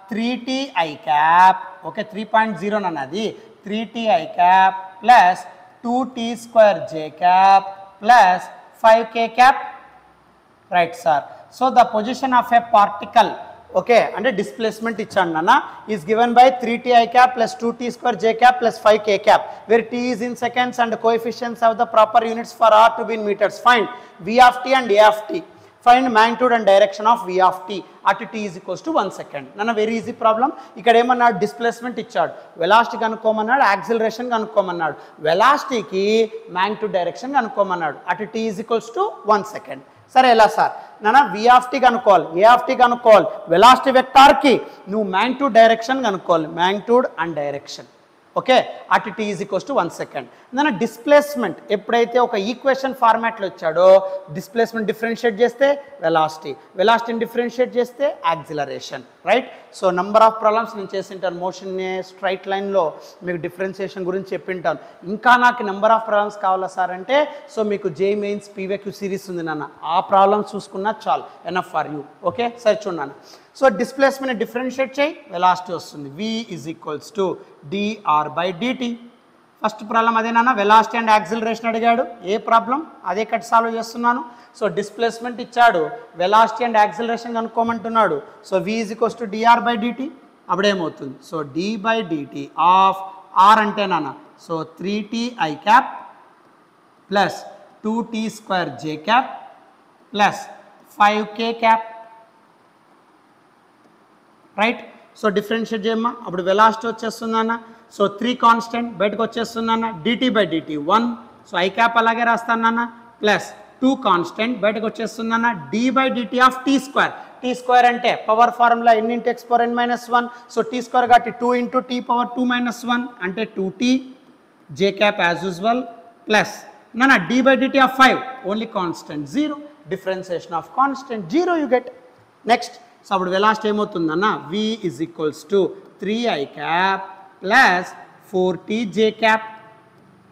3ti cap, okay 3.0 నాన్న, అది 3ti cap plus 2t² j cap plus 5k cap, right sir. So the position of a particle, okay అంటే displacement ఇచ్చాడు నాన్న, is given by 3ti cap plus 2t² j cap plus 5k cap, where t is in seconds and coefficients of the proper units for r to be in meters. Find v of t and a of t. Find magnitude and direction of v of t at t is equals to 1 second. నాన్న very easy problem. ఇక్కడ ఏమన్నాడు? Displacement ఇచ్చాడు, velocity కనుక్కోమన్నాడు, acceleration కనుక్కోమన్నాడు, వెలాసిటీకి magnitude direction కనుక్కోమన్నాడు. At t is equals to 1 second. సరే ఎలా సార్? నాన్న v of t కనుక్కోవాలి, a of t కనుక్కోవాలి, వెలాసిటీ వెక్టార్కి నువ్వు మాగ్నిట్యూడ్ డైరెక్షన్ కనుక్కోవాలి, magnitude and direction, okay at t is equals to 1 second. నాన్న డిస్ప్లేస్మెంట్ ఎప్పుడైతే ఒక ఈక్వేషన్ ఫార్మాట్లో వచ్చాడో, డిస్ప్లేస్మెంట్ డిఫరెన్షియేట్ చేస్తే వెలాసిటీ, వెలాసిటీని డిఫరెన్షియేట్ చేస్తే acceleration, right. So number of problems నేను చేసింటాను, మోషన్ స్ట్రైట్ లైన్లో మీకు డిఫరెన్షియేషన్ గురించి చెప్పింటాను. ఇంకా నాకు నెంబర్ ఆఫ్ ప్రాబ్లమ్స్ కావాలా సార్ అంటే, సో మీకు జే మెయిన్స్ పీవైక్యూ సిరీస్ ఉంది నాన్న, ఆ ప్రాబ్లమ్స్ చూసుకున్నా చాలు, ఎనఫ్ ఫర్ యూ, ఓకే. సరే చూడన్నాను. సో డిస్ప్లేస్మెంట్ డిఫరెన్షియేట్ చేయి, వెలాసిటీ వస్తుంది, v is equals to dr by dt. First problem అదేనా, వెలాసిటీ అండ్ యాక్సిలరేషన్ అడిగాడు. ఏ ప్రాబ్లం అదే కట్ సాల్వ్ చేస్తున్నాను. సో డిస్ప్లేస్మెంట్ ఇచ్చాడు, వెలాసిటీ అండ్ యాక్సిలరేషన్ కనుక్కోమంటున్నాడు. So v is equals to dr by dt. అప్పుడేమవుతుంది? So d by dt of r అంటే నాన్న, so 3ti cap plus 2t² j cap plus 5k cap, right. So differentiate చేయమ్మా, అప్పుడు velocity వచ్చేస్తుందన్న. So 3 constant బయటకు వచ్చేస్తుందన్న, dt by dt 1. So i cap అలాగే రాస్తానన్న, plus 2 constant బయటకు వచ్చేస్తుందన్న, d by dt of t². t² అంటే power formula n into x power n minus 1. So t² కాబట్టి 2 into t power 2 minus 1 అంటే 2t j cap as usual plus నాన్న d by dt of 5 only constant 0, differentiation of constant 0 you get. Next so అప్పుడు velocity ఏమవుతుందన్న, v is equals to 3i cap plus 4t j cap.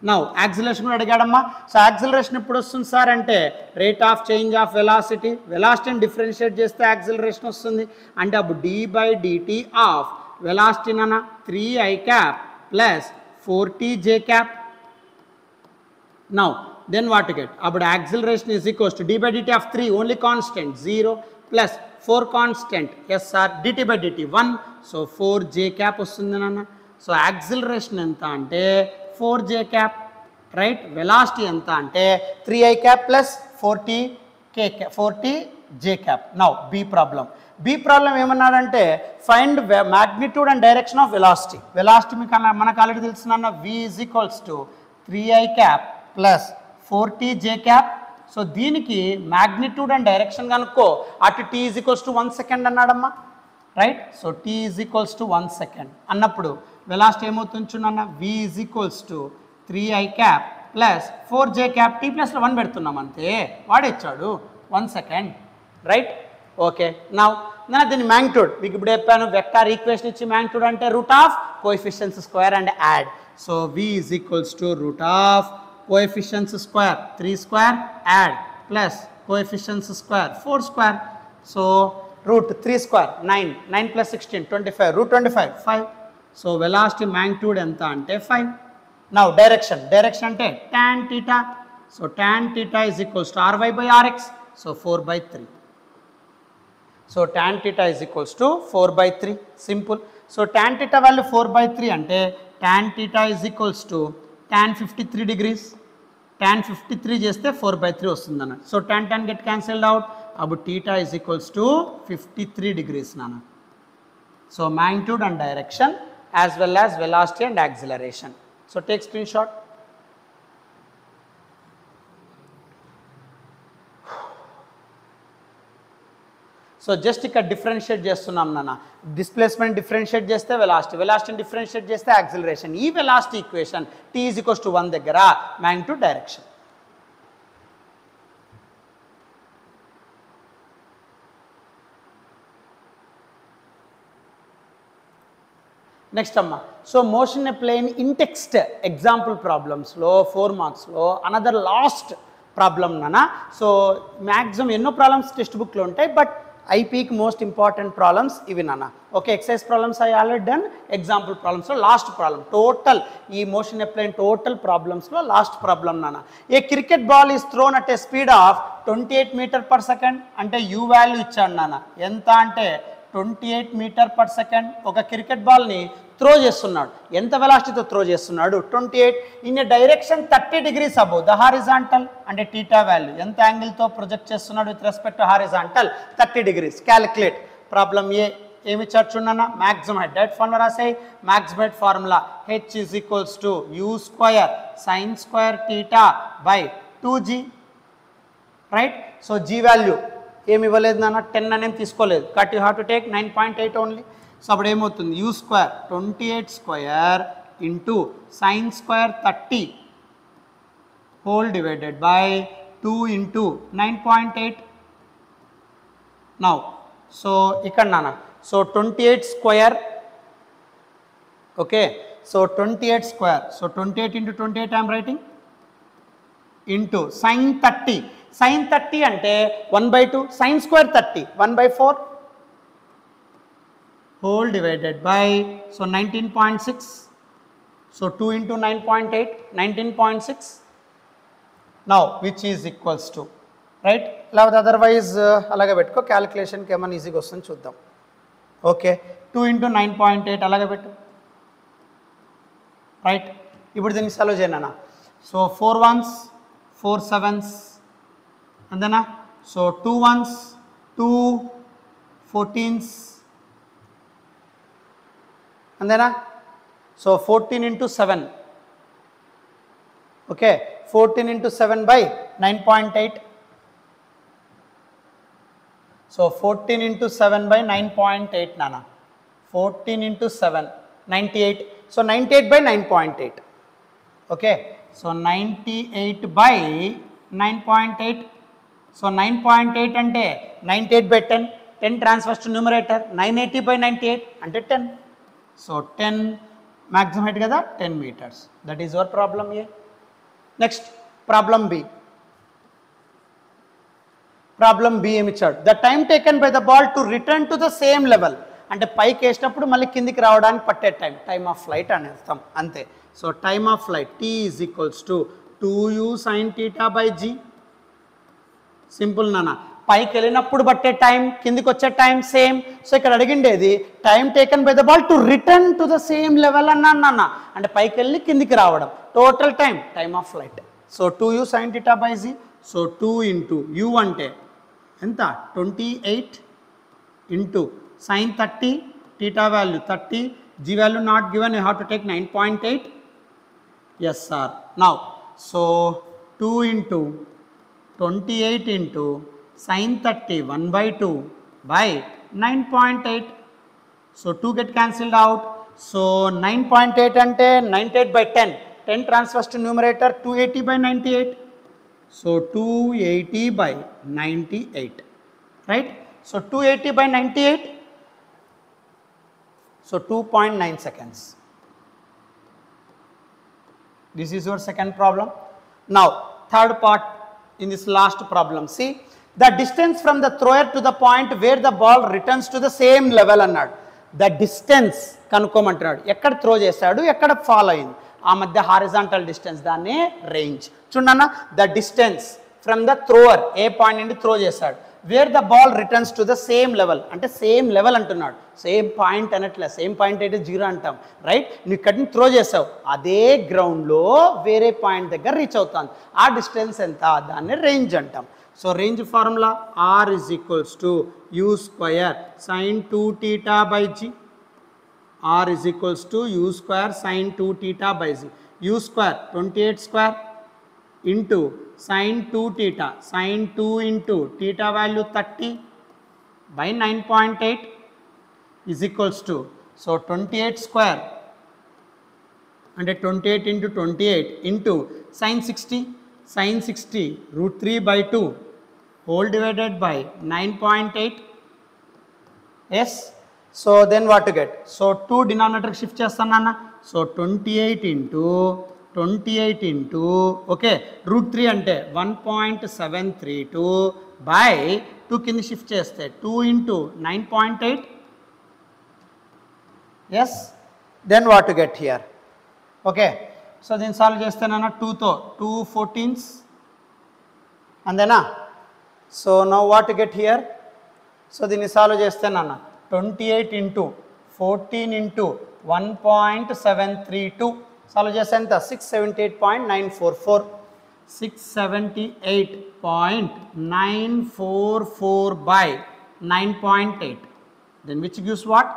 Now acceleration కూడా అడిగాడమ్మా. So acceleration ఎప్పుడు వస్తుంది sir అంటే, rate of change of velocity, వెలాసిటీని differentiate చేస్తే acceleration వస్తుంది. అంటే అప్పుడు d by dt of velocity నాన్న 3i cap plus 4t j cap. Now then what get, అప్పుడు acceleration is equals to d by dt of 3 only constant 0 plus 4 constant yes sir dt by dt 1. So 4j cap వస్తుంది నాన్న. So acceleration ఎంత అంటే 4j cap, right. Velocity ఎంత అంటే 3i cap plus 4t j cap. Now B problem. B problem ఏమన్నాడంటే, find magnitude and direction of velocity. Velocity మీకు మనకు already తెలుసున్న v is equals to 3i cap plus 4t j cap. So దీనికి magnitude and direction కనుక్కో at t = 1 second అన్నాడమ్మా, right. So t = 1 second అన్నప్పుడు velocity ఏమవుతుంది చూడన్న, v = 3i cap plus 4j cap, t ప్లస్లో 1 పెడుతున్నాం అంతే, వాడే ఇచ్చాడు 1 సెకండ్, రైట్. ఓకే, నా దీని మ్యాగ్నిట్యూడ్ మీకు ఇప్పుడు చెప్పాను, వెక్టార్ ఈక్వేషన్ ఇచ్చి మ్యాగ్నిట్యూడ్ అంటే root of coefficients square and add. So v = root of coefficients square 3 square add plus coefficients square 4 square. So root 3 square 9, 9 + 16 25, root 25 5. So velocity magnitude ఎంత అంటే 5. Now direction అంటే tan θ. సో tan θ = ry/rx. So 4/3. So tan θ = 4/3 simple. So tan θ value 4/3 అంటే tan θ = tan 53 degrees. tan 53 చేస్తే 4/3 వస్తుంది అన్న. So tan get cancelled out, అప్పుడు θ = 53 degrees నాన్న. So magnitude and direction as well as velocity and acceleration. So take screenshot. So just ఇక్కడ differentiate చేస్తున్నాం నాన్న, displacement differentiate చేస్తే వెలాసిటీని డిఫరెన్షియేట్ చేస్తే యాక్సిలరేషన్. ఈ వెలాసిటీ ఈక్వేషన్ t = 1 దగ్గర మ్యాగ్నిట్యూడ్ డైరెక్షన్. నెక్స్ట్ అమ్మా, so motion a plane in text example ప్రాబ్లమ్స్లో 4 మార్క్స్లో అనదర్ లాస్ట్ ప్రాబ్లమ్ నాన్న. సో మ్యాక్సిమం ఎన్నో ప్రాబ్లమ్స్ టెక్స్ట్ బుక్లో ఉంటాయి, బట్ ఐపీకి మోస్ట్ ఇంపార్టెంట్ ప్రాబ్లమ్స్ ఇవి నాన్న. Okay, exercise problems I already done, example ప్రాబ్లమ్స్లో లాస్ట్ ప్రాబ్లమ్ టోటల్ ఈ మోషన్ ఎ ప్లేన్ టోటల్ ప్రాబ్లమ్స్లో లాస్ట్ ప్రాబ్లమ్ నాన్న. A cricket ball is thrown at a speed of 28 metre per second. అంటే యూ వాల్యూ ఇచ్చాడు నాన్న, ఎంత అంటే 28 మీటర్/సెకండ్. ఒక క్రికెట్ బాల్ని త్రో చేస్తున్నాడు, ఎంత వెలాసిటీతో త్రో చేస్తున్నాడు 28 in a direction 30 degrees above the horizontal. అంటే θ వాల్యూ ఎంత యాంగిల్తో ప్రొజెక్ట్ చేస్తున్నాడు with respect to horizontal 30 degrees. Calculate. Problem A ఏమి ఇచ్చాడు చూడన్నా, మ్యాక్సిమం హైట్. డైరెక్ట్ ఫార్ములా రాసాయి, maximum height formula h = u² sin² θ/2g, right. So g value ఏమి ఇవ్వలేదు నాన్న, 10 అనేం తీసుకోలేదు, but you have to take 9.8 only. So అప్పుడు ఏమవుతుంది, u² 28² into sin² 30 whole divided by 2 into 9.8. Now so ఇక్కడ నాన్న, so 28², okay. So 28², so 28 into 28 I'm writing into sin 30. sin 30 అంటే 1/2, sin² 30 1/4 whole divided by, so 19.6. So 2 into 9.8, 19.6. Now which is equals to, right. లేకపోతే otherwise అలాగే పెట్టుకో, క్యాలిక్యులేషన్కి ఏమైనా ఈజీగా వస్తుంది చూద్దాం. ఓకే, 2 into 9.8 అలాగే పెట్టు, రైట్. ఇప్పుడు దీన్ని సాల్వ్ చేయనా. సో 4 1s 4 7s అంతేనా. సో 2 1s 2 14s అంతేనా. So 14 into 7, okay. 14 into 7 by 9.8. So 14 into 7 by 9.8 నాన్న. 14 into 7 98. So 98 by 9.8, okay. So 98 by 9.8. So 9.8 అంటే 98 by 10, 10 transfers to numerator, 980 by 98 అంటే 10. సో 10 maximum height కదా 10 meters. That is your problem A. Next problem B. Problem B ఏమి ఇచ్చాడు, the time taken by the ball to return to the same level. అంటే పైకి వేసినప్పుడు మళ్ళీ కిందికి రావడానికి పట్టే టైమ్ ఆఫ్ ఫ్లైట్ అని అర్థం అంతే. So time of flight t = 2u sin θ/g. Simple నాన్న, పైకి వెళ్ళినప్పుడు పట్టే టైం, కిందికి వచ్చే టైం సేమ్. సో ఇక్కడ అడిగిండేది time taken by the ball to return to the same level అన్నాను నాన్న. అంటే పైకి వెళ్ళి కిందికి రావడం, total time of flight. So 2u sin θ/g. So 2 into u అంటే ఎంత 28 into sin 30, θ value 30, g value not given, you have to take 9.8. Yes sir. Now so 2 into 28 into sin 30 1/2 by 9.8. So 2 get cancelled out. So 9.8 ante 98 by 10. 10 transfers to numerator, 280 by 98. So 280 by 98. Right? So 280 by 98. So 2.9 seconds. This is your second problem. Now third part in this last problem. See, the distance from the thrower to the point where the ball returns to the same level అన్నాడు. The distance కనుక్కోమంటున్నాడు. ఎక్కడ throw చేశాడు, ఎక్కడ fall అయింది, ఆ మధ్య horizontal distance, దాన్ని range. చూడన్నా, the distance from the thrower, A point నుండి త్రో చేశాడు, wear the ball returns to the same level, అంటే సేమ్ లెవెల్ అంటున్నాడు, సేమ్ పాయింట్ అనట్లే. సేమ్ పాయింట్ అయితే 0 అంటాం, రైట్? నువ్వు ఇక్కడి నుంచి త్రో చేసావు, అదే గ్రౌండ్లో వేరే పాయింట్ దగ్గర రీచ్ అవుతాను, ఆ డిస్టెన్స్ ఎంత, దాన్ని రేంజ్ అంటాం. So range formula r is equals to u square sin 2 theta by g. r is equals to u square sin 2 theta by g. u square 28 square into sin 2 theta, sin 2 into theta value 30 by 9.8 is equals to, so 28 square అంటే 28 into 28 into sin 60, sin 60 root 3 by 2 whole divided by 9.8. Yes, so then what to get? So 2 denominator shift చేస్తానన్నా. So 28 into okay root 3 అంటే 1.732 by 2 కింద shift చేస్తే 2 into 9.8. Yes, then what to get here? Okay, so దీన్ని solve చేస్తానన్నా 2తో 2 14s అంతేనా. So now what to get here? So దీన్ని solve చేస్తానన్నా 28 into 14 into 1.732 solve చేస్తే ఎంత? 678.944. 678.944 by 9.8. Then which gives what?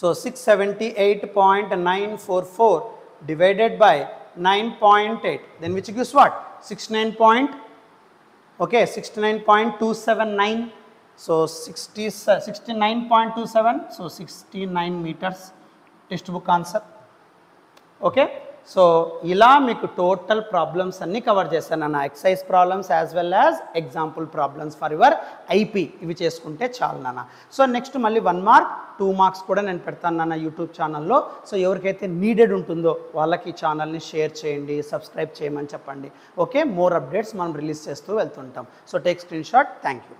So 678.944 divided by 9.8. Then which gives what? 69.279. So 69.27. So 69 meters. Textbook answer. Okay. So ఇలా మీకు total problems అన్నీ cover చేస్తాను నా exercise problems as well as example problems for your IP. ఇవి చేసుకుంటే చాలు నాన్న. So next మళ్ళీ 1 మార్క్ 2 మార్క్స్ కూడా నేను పెడతాను నాన్న యూట్యూబ్ ఛానల్లో. సో ఎవరికైతే నీడెడ్ ఉంటుందో వాళ్ళకి ఈ ఛానల్ని షేర్ చేయండి, సబ్స్క్రైబ్ చేయమని చెప్పండి. ఓకే, మోర్ అప్డేట్స్ మనం రిలీజ్ చేస్తూ వెళ్తుంటాం. So take screen shot. Thank you.